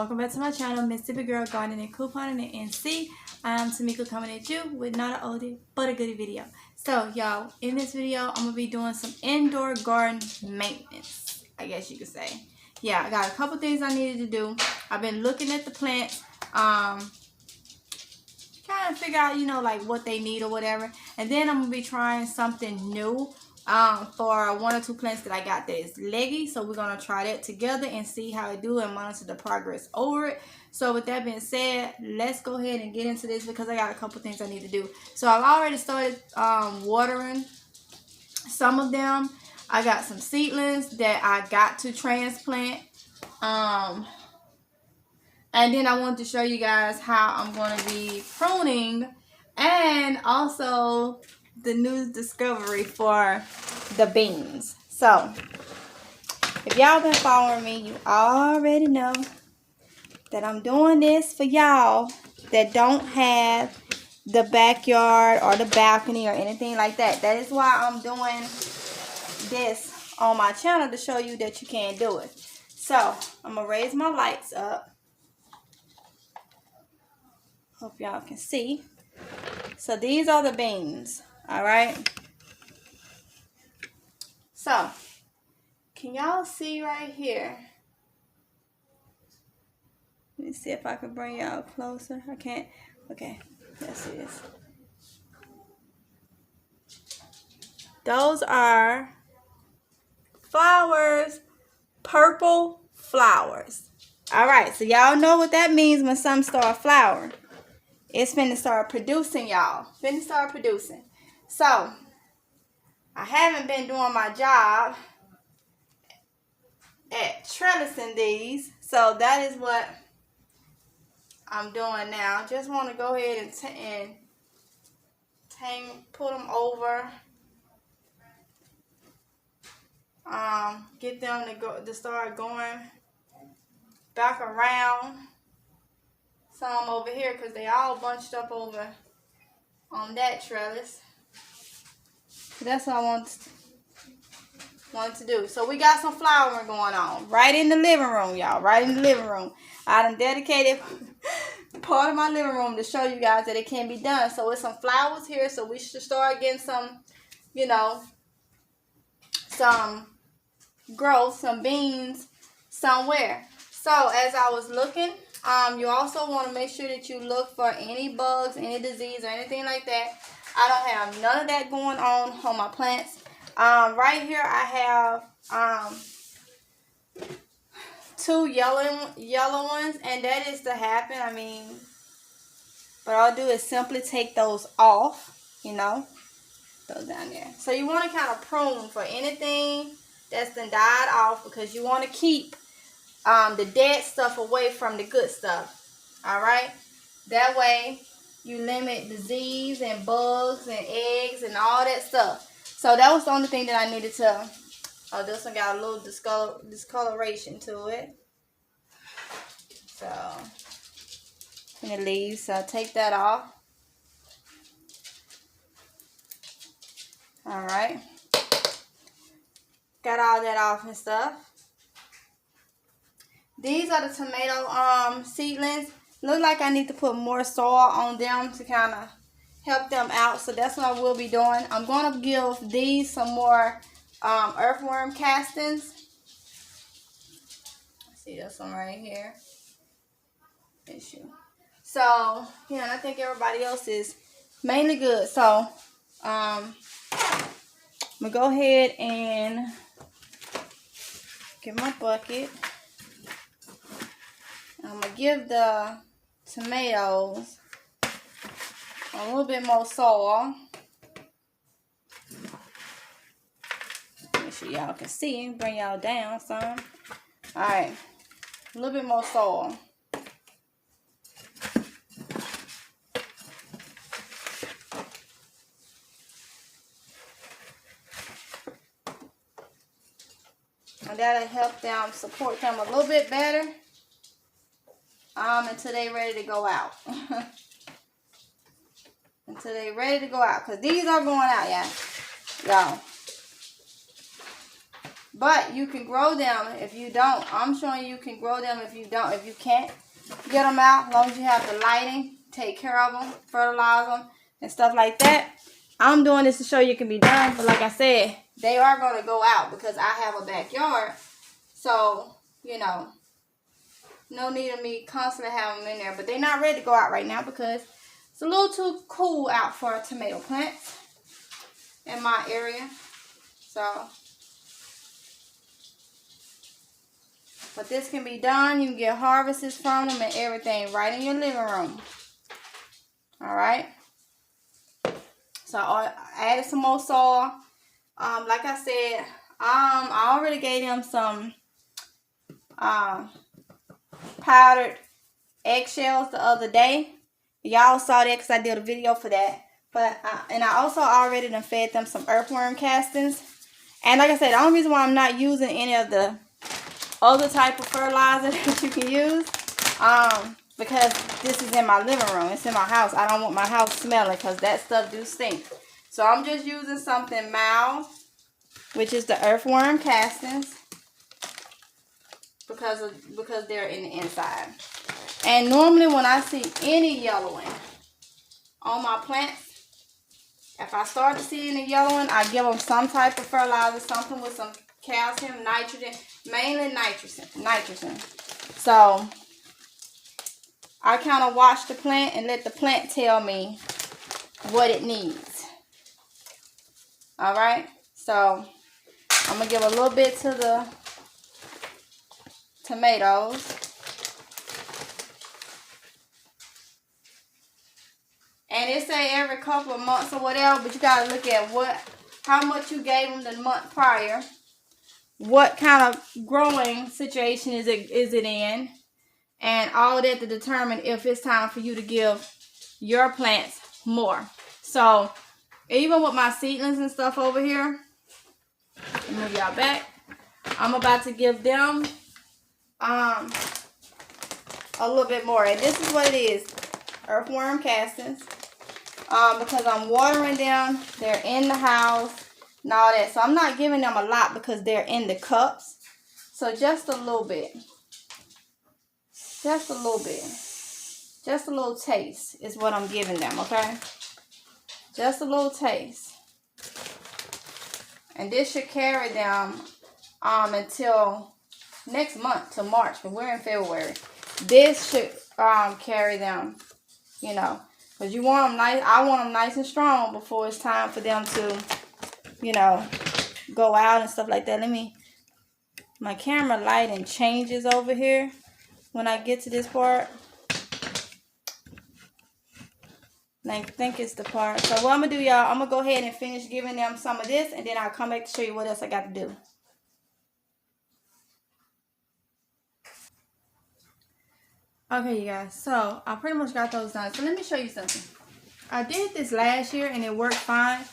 welcome back to my channel, Mississippi Girl Gardening and Couponing and NC. I'm Tamika coming at you with not an oldie but a goodie video. So y'all, in this video I'm gonna be doing some indoor garden maintenance, I guess you could say. Yeah, I got a couple things I needed to do. I've been looking at the plants, trying to figure out, you know, like what they need or whatever. And then I'm gonna be trying something new for one or two plants that I got that is leggy. So we're gonna try that together and see how it do and monitor the progress over it. So with that being said, let's go ahead and get into this because I got a couple things I need to do. So I've already started watering some of them. I got some seedlings that I got to transplant. And then I want to show you guys how I'm going to be pruning and also the new discovery for the beans. So if y'all been following me, you already know that I'm doing this for y'all that don't have the backyard or the balcony or anything like that. That is why I'm doing this on my channel, to show you that you can do it. So I'm gonna raise my lights up. Hope y'all can see. So these are the beans, all right? So, can y'all see right here? Let me see if I can bring y'all closer. I can't. Okay, let's see this. Those are flowers, purple flowers. All right, so y'all know what that means when some start flowering. It's finna start producing, y'all. Finna start producing. So, I haven't been doing my job at trellising these. So, that is what I'm doing now. Just want to go ahead and pull them over. Get them to start going back around. Some over here because they all bunched up over on that trellis. That's what I wanted to do. So we got some flowering going on right in the living room, y'all. Right in the living room. I done dedicated part of my living room to show you guys that it can be done. So it's some flowers here. So we should start getting some, you know, some growth, some beans somewhere. So as I was looking, you also want to make sure that you look for any bugs, any disease, or anything like that. I don't have none of that going on my plants. Right here I have two yellow ones, and that is to happen. I mean, what I'll do is simply take those off, you know, those down there. So you want to kind of prune for anything that's been died off, because you want to keep the dead stuff away from the good stuff. All right, that way you limit disease and bugs and eggs and all that stuff. So that was the only thing that I needed to. Oh, this one got a little discoloration to it. So in the leaves, so I'll take that off. All right, got all that off and stuff. These are the tomato seedlings. Look like I need to put more soil on them to kind of help them out. So that's what I will be doing. I'm going to give these some more earthworm castings. See this one right here. So, yeah, I think everybody else is mainly good. So, I'm going to go ahead and get my bucket. I'm going to give the tomatoes a little bit more soil. Make sure y'all can see. Bring y'all down some. Alright. A little bit more soil. And that'll help them, support them a little bit better. Until they ready to go out. Until they ready to go out. Because these are going out, y'all. But you can grow them if you don't. I'm showing you can grow them if you don't. If you can't get them out, as long as you have the lighting, take care of them, fertilize them, and stuff like that. I'm doing this to show you it can be done. But like I said, they are going to go out because I have a backyard. So, you know, no need of me constantly having them in there. But they're not ready to go out right now because it's a little too cool out for tomato plants in my area. So, but this can be done. You can get harvests from them and everything right in your living room. Alright. So I added some more soil. Like I said, I already gave them some powdered eggshells the other day. Y'all saw that because I did a video for that. But and I also already done fed them some earthworm castings. And like I said, the only reason why I'm not using any of the other type of fertilizer that you can use, because this is in my living room. It's in my house. I don't want my house smelling because that stuff do stink. So I'm just using something mild, which is the earthworm castings, because they're in the inside. And normally when I see any yellowing on my plants, if I start to see any yellowing, I give them some type of fertilizer, something with some calcium, nitrogen, mainly nitrogen. So I kind of watch the plant and let the plant tell me what it needs. Alright, so I'm going to give a little bit to the tomatoes. And it say every couple of months or whatever, but you got to look at how much you gave them the month prior. What kind of growing situation is it in? And all that to determine if it's time for you to give your plants more. So, even with my seedlings and stuff over here, let me move y'all back. I'm about to give them a little bit more. And this is what it is. Earthworm castings. Because I'm watering them. They're in the house and all that. So, I'm not giving them a lot because they're in the cups. So, just a little bit. Just a little bit. Just a little taste is what I'm giving them, okay? Just a little taste. And this should carry them until next month, till March, because we're in February. This should carry them, you know, because you want them nice. I want them nice and strong before it's time for them to, you know, go out and stuff like that. My camera lighting changes over here when I get to this part. And I think it's the part. So what I'm going to do, y'all, I'm going to go ahead and finish giving them some of this. And then I'll come back to show you what else I got to do. Okay, you guys. So I pretty much got those done. So let me show you something. I did this last year and it worked fine.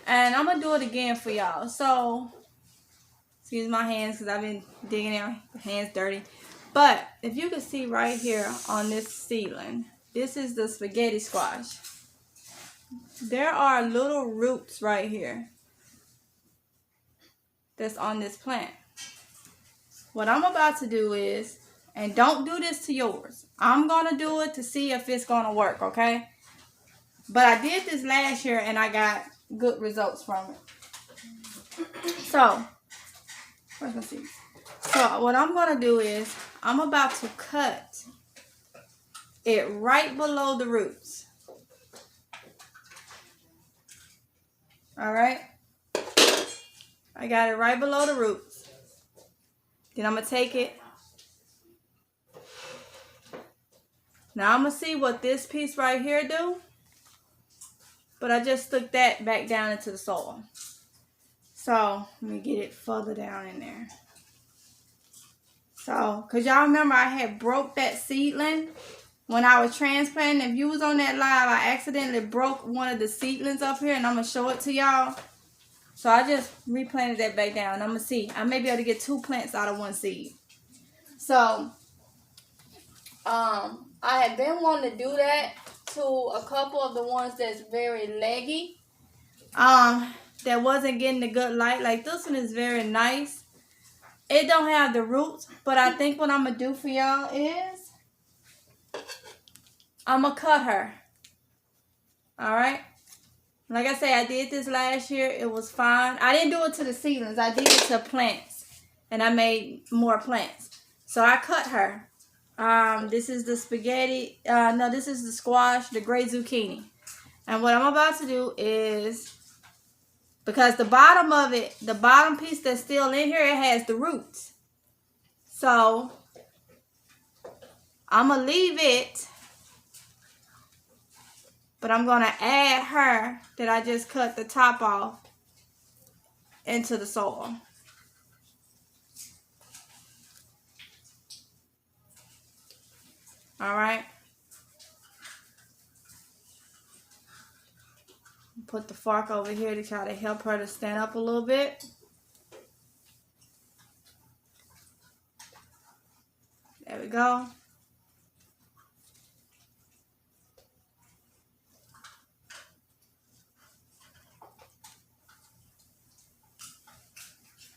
And I'm going to do it again for y'all. So, excuse my hands because I've been digging in. My hands dirty. But if you can see right here on this seedling, this is the spaghetti squash. There are little roots right here that's on this plant. What I'm about to do is, and don't do this to yours, I'm going to do it to see if it's going to work, okay? But I did this last year and I got good results from it. So, where's my seeds? So what I'm going to do is, I'm about to cut it right below the roots. Alright? I got it right below the roots. Then I'm going to take it. Now I'm going to see what this piece right here do. But I just stuck that back down into the soil. So, let me get it further down in there. So, because y'all remember I had broke that seedling when I was transplanting. If you was on that live, I accidentally broke one of the seedlings up here. And I'm going to show it to y'all. So, I just replanted that back down. I'm going to see. I may be able to get 2 plants out of 1 seed. So, I had been wanting to do that to a couple of the ones that's very leggy. That wasn't getting the good light. Like this one is very nice. it don't have the roots, but I think what I'm going to do for y'all is I'm going to cut her. Alright? Like I say, I did this last year. It was fine. I didn't do it to the seedlings. I did it to plants. And I made more plants. So I cut her. This is the spaghetti. No, this is the squash, the gray zucchini. And what I'm about to do is, because the bottom of it, the bottom piece that's still in here, it has the roots. So I'm going to leave it. But I'm going to add her that I just cut the top off into the soil. Alright. Put the fork over here to try to help her to stand up a little bit. There we go.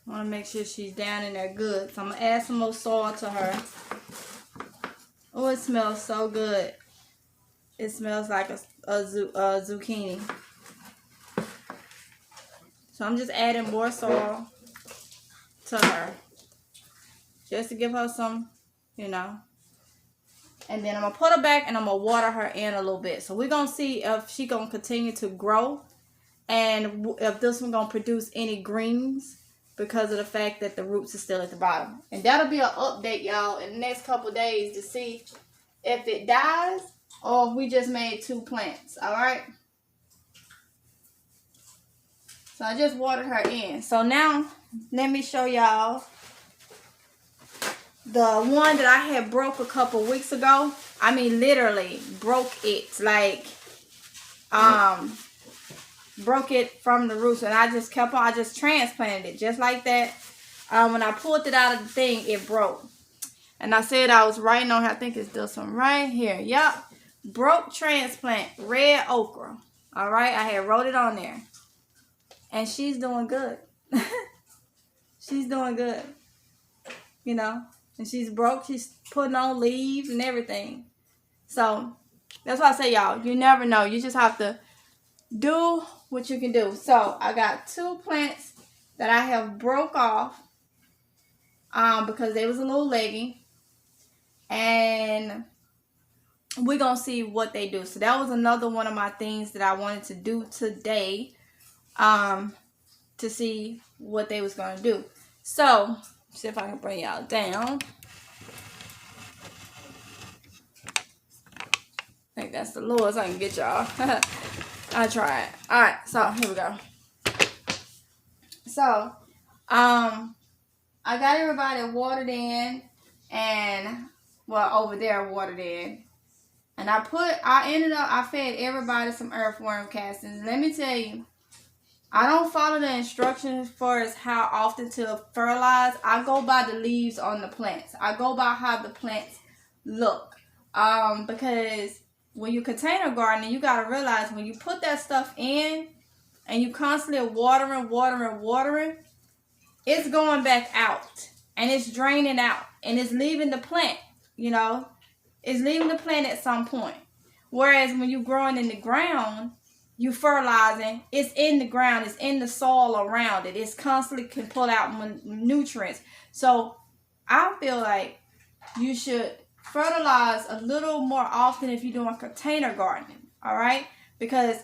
I want to make sure she's down in there good. So I'm going to add some more soil to her. Oh, it smells so good. It smells like a zucchini. So I'm just adding more soil to her. Just to give her some, you know. And then I'm going to put her back and I'm going to water her in a little bit. So we're going to see if she's going to continue to grow. And if this one going to produce any greens. Because of the fact that the roots are still at the bottom. And that'll be an update, y'all, in the next couple of days to see if it dies or if we just made 2 plants. Alright? So I just watered her in. So now, let me show y'all the one that I had broke a couple weeks ago. I mean, literally broke it. Like, broke it from the roots, and I just kept on. I just transplanted it just like that. When I pulled it out of the thing, it broke. And I said I was writing on her. I think it's this one right here. Yep. Broke transplant, red okra. All right. I had wrote it on there. And she's doing good. She's doing good. You know. And she's broke. She's putting on leaves and everything. So, that's why I say, y'all, you never know. You just have to do what you can do. So I got 2 plants that I have broke off because they was a little leggy, and we're gonna see what they do. So that was another one of my things that I wanted to do today, to see what they was gonna do. So see if I can bring y'all down. I think that's the lowest I can get y'all. I tried. Alright, so here we go. So, I got everybody watered in, and, well, over there watered in. And I fed everybody some earthworm castings. Let me tell you, I don't follow the instructions as far as how often to fertilize. I go by the leaves on the plants. I go by how the plants look. Because when you container gardening, you got to realize when you put that stuff in and you constantly watering, it's going back out and it's draining out and it's leaving the plant, you know. It's leaving the plant at some point. Whereas when you're growing in the ground, you fertilizing, it's in the ground, it's in the soil around it. It's constantly can pull out nutrients. So I feel like you should fertilize a little more often if you're doing container gardening, all right? Because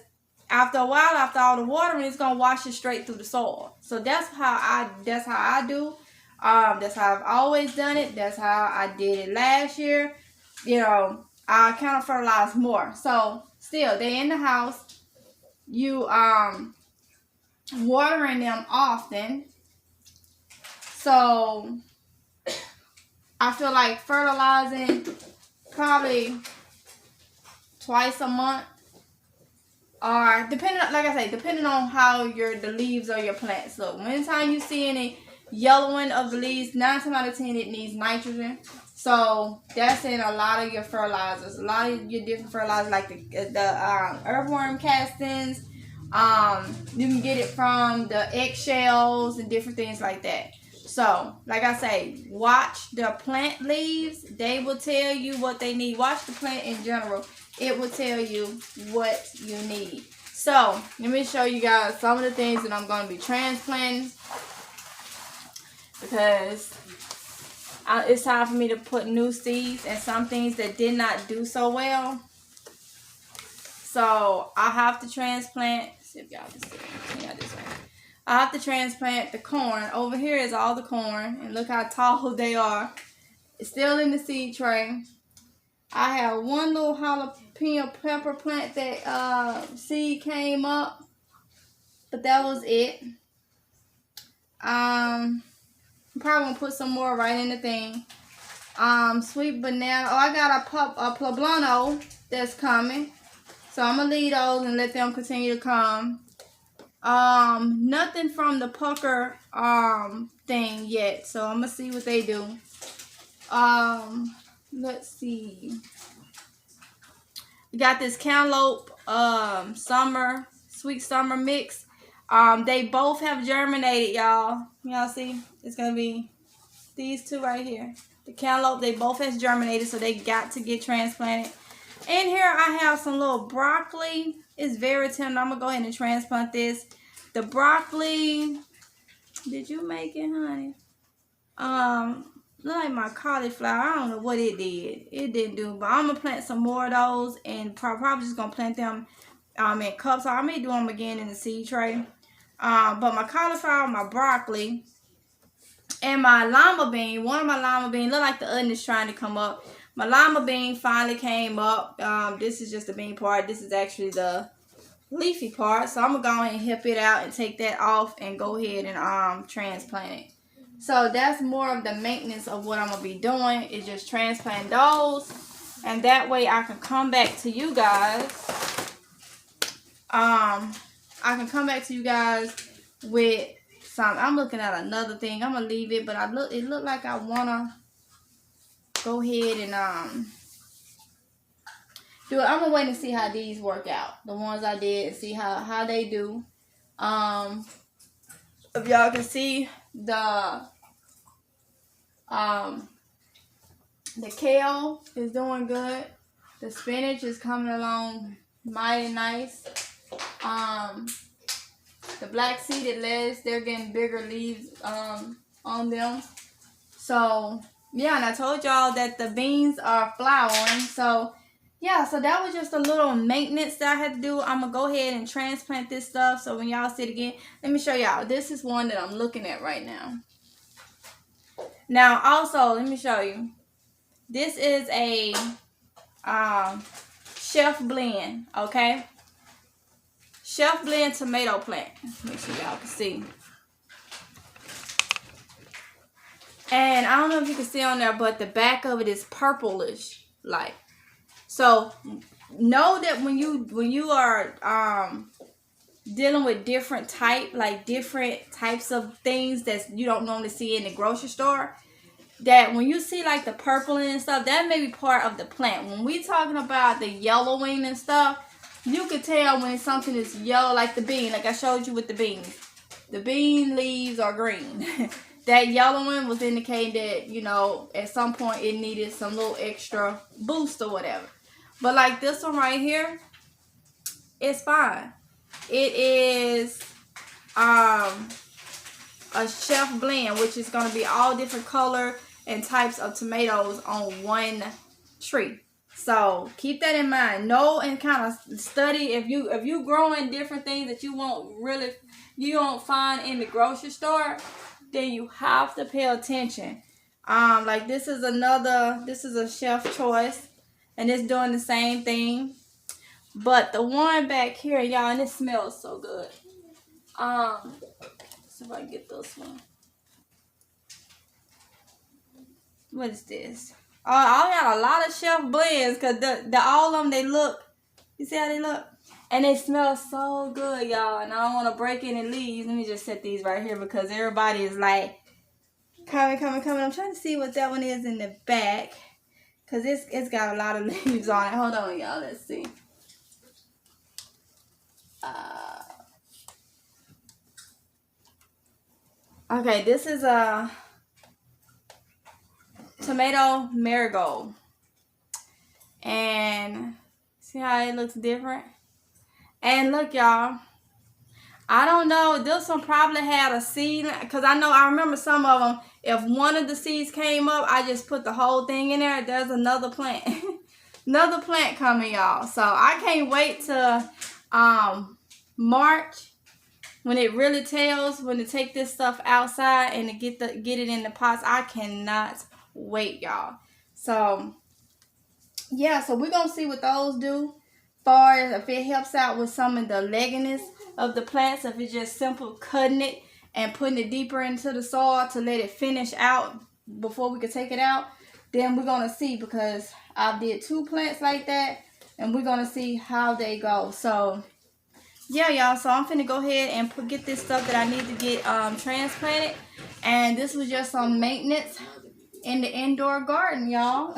after a while, after all the watering, it's gonna wash it straight through the soil. So that's how I do. That's how I've always done it. That's how I did it last year. You know, I kind of fertilize more. So still, they're in the house. You watering them often. So I feel like fertilizing probably twice a month, or depending on how the leaves of your plants look. Anytime you see any yellowing of the leaves, 9 times out of 10 it needs nitrogen. So that's in a lot of your fertilizers, a lot of your different fertilizers, like the earthworm castings. You can get it from the eggshells and different things like that. So, like I say, watch the plant leaves. They will tell you what they need. Watch the plant in general. It will tell you what you need. So, let me show you guys some of the things that I'm going to be transplanting. Because it's time for me to put new seeds and some things that did not do so well. So, I have to transplant. Let's see if y'all can see. Yeah, this way. I have to transplant the corn. Over here is all the corn. And look how tall they are. It's still in the seed tray. I have one little jalapeno pepper plant that seed came up. But that was it. I'm probably going to put some more right in the thing. Sweet banana. Oh, I got a poblano that's coming. So I'm going to leave those and let them continue to come. Nothing from the pucker thing yet, so I'm gonna see what they do. Let's see. We got this cantaloupe sweet summer mix. They both have germinated, y'all. Y'all see? It's gonna be these two right here. The cantaloupe, they both has germinated, so they got to get transplanted. And here I have some little broccoli. It's very tender. I'm gonna go ahead and transplant this. The broccoli, did you make it, honey? Look like my cauliflower. I don't know what it did. It didn't do, but I'm gonna plant some more of those, and probably just gonna plant them in cups. So I may do them again in the seed tray. But my cauliflower, my broccoli, and my lima bean. One of my lima beans look like the onion is trying to come up. My lima bean finally came up. This is just the bean part. This is actually the leafy part. So I'm gonna go ahead and hip it out and take that off and go ahead and transplant it. So that's more of the maintenance of what I'm gonna be doing, is just transplant those, and that way I can come back to you guys. I can come back to you guys with some. I'm looking at another thing. I'm gonna leave it, but it looked like I wanna go ahead and do it. I'm gonna wait and see how these work out. The ones I did, and see how they do. If y'all can see the kale is doing good. The spinach is coming along mighty nice. The black seeded lettuce, they're getting bigger leaves on them. So yeah, and I told y'all that the beans are flowering. So yeah, so that was just a little maintenance that I had to do. I'm going to go ahead and transplant this stuff. So when y'all see it again, let me show y'all. This is one that I'm looking at right now. Now, also, let me show you. This is a Chef Blend, okay? Chef Blend tomato plant. Make sure y'all can see. And I don't know if you can see on there, but the back of it is purplish, like. So know that when you are dealing with different types of things that you don't normally see in the grocery store, that when you see like the purpling and stuff, that may be part of the plant. When we talking about the yellowing and stuff, you can tell when something is yellow, like the bean, like I showed you with the beans. The bean leaves are green. That yellowing was indicating that, you know, at some point it needed some little extra boost or whatever. But like this one right here, it's fine. It is a Chef Blend, which is going to be all different color and types of tomatoes on one tree. So keep that in mind. Know and kind of study if you growing different things that you don't find in the grocery store, then you have to pay attention. Like this is a Chef Choice. And it's doing the same thing. But the one back here, y'all, and it smells so good. So if I can get this one. What is this? Oh, I got a lot of Chef Blends, because all of them, they look, you see how they look? And they smell so good, y'all. And I don't want to break any leaves. Let me just set these right here, because everybody is like, coming. I'm trying to see what that one is in the back. Because it's got a lot of leaves on it. Hold on, y'all. Let's see. Okay, this is tomato marigold. And see how it looks different? And look, y'all, I don't know, this one probably had a seed, because I remember some of them, if one of the seeds came up, I just put the whole thing in there. There's another plant. Another plant coming, y'all. So I can't wait to March, when it really tells, when to take this stuff outside and to get it in the pots. I cannot wait, y'all. So yeah, so we're gonna see what those do, far as if it helps out with some of the legginess of the plants, if it's just simple cutting it and putting it deeper into the soil to let it finish out before we can take it out. Then we're gonna see, because I did 2 plants like that, and we're gonna see how they go. So yeah, y'all, so I'm finna go ahead and get this stuff that I need to get transplanted. And this was just some maintenance in the indoor garden, y'all.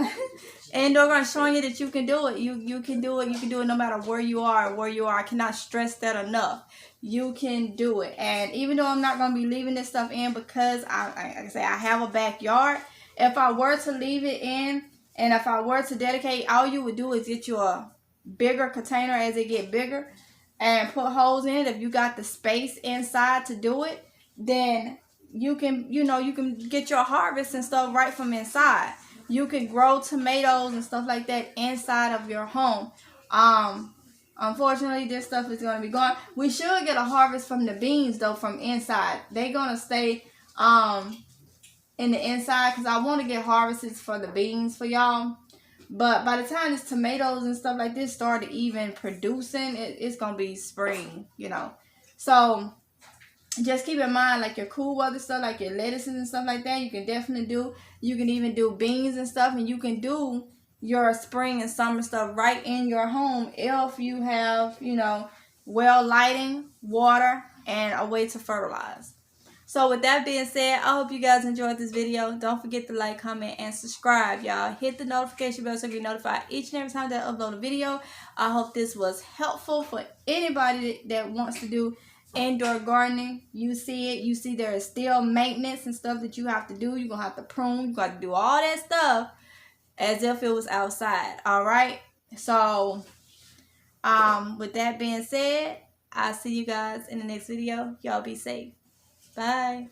Indoor garden, showing you that you can do it. You can do it. You can do it no matter where you are. I cannot stress that enough. You can do it. And even though I'm not going to be leaving this stuff in, because like I say, I have a backyard. If I were to leave it in, and if I were to dedicate, all you would do is get you a bigger container as it get bigger and put holes in it. If you got the space inside to do it, then you can, you can get your harvest and stuff right from inside. You can grow tomatoes and stuff like that inside of your home. Unfortunately, this stuff is going to be gone. We should get a harvest from the beans, though, from inside. They're going to stay in the inside, because I want to get harvests for the beans for y'all. But by the time this tomatoes and stuff like this start even producing, it's going to be spring, So just keep in mind, like your cool weather stuff, like your lettuces and stuff like that, you can definitely do. You can even do beans and stuff, and you can do your spring and summer stuff right in your home if you have, well lighting, water, and a way to fertilize. So with that being said, I hope you guys enjoyed this video. Don't forget to like, comment, and subscribe, y'all. Hit the notification bell so you get notified each and every time that I upload a video. I hope this was helpful for anybody that wants to do indoor gardening. You see it. You see there is still maintenance and stuff that you have to do. You're going to have to prune. You got to do all that stuff as if it was outside. All right? So, with that being said, I'll see you guys in the next video. Y'all be safe. Bye.